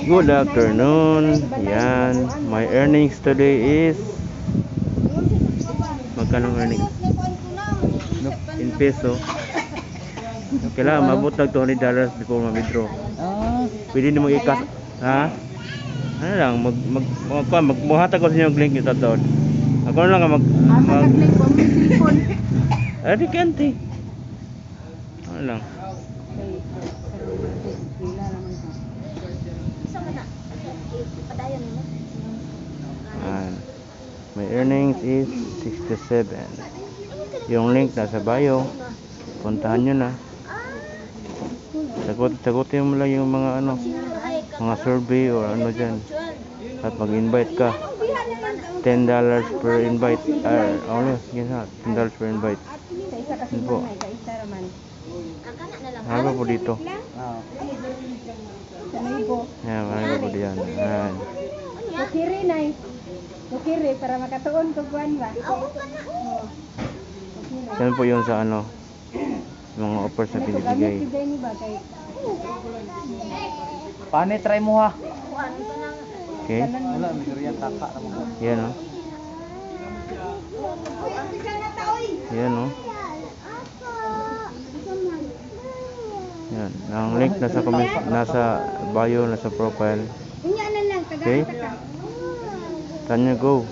Good afternoon. Yan. My earnings today is magkano earnings? In peso. Kailangan mabot ng $200 before ma-withdraw. Pwede mo ikas. Ha? Ano lang, magbuhatag ko sa inyo yung link ito doon. Ako na lang di kanti. Ano lang. My earnings is 67. Yung link nasa bio. Puntahan nyo na. Sagutin mo lang yung mga mga survey or ano dyan. At mag-invite ka. $10 per invite. $10 per invite. Yun po. Ano po dito? Yan, ano po diyan. Yan. Kukiri na kukiri para makatuon ko buwan ba? Yan po yun sa mga offers na binibigay. Paano try mo ha? Okay. Yan o. Yan o. Yan. Ang link nasa comment, nasa bio, nasa profile. Okay? Tanya go.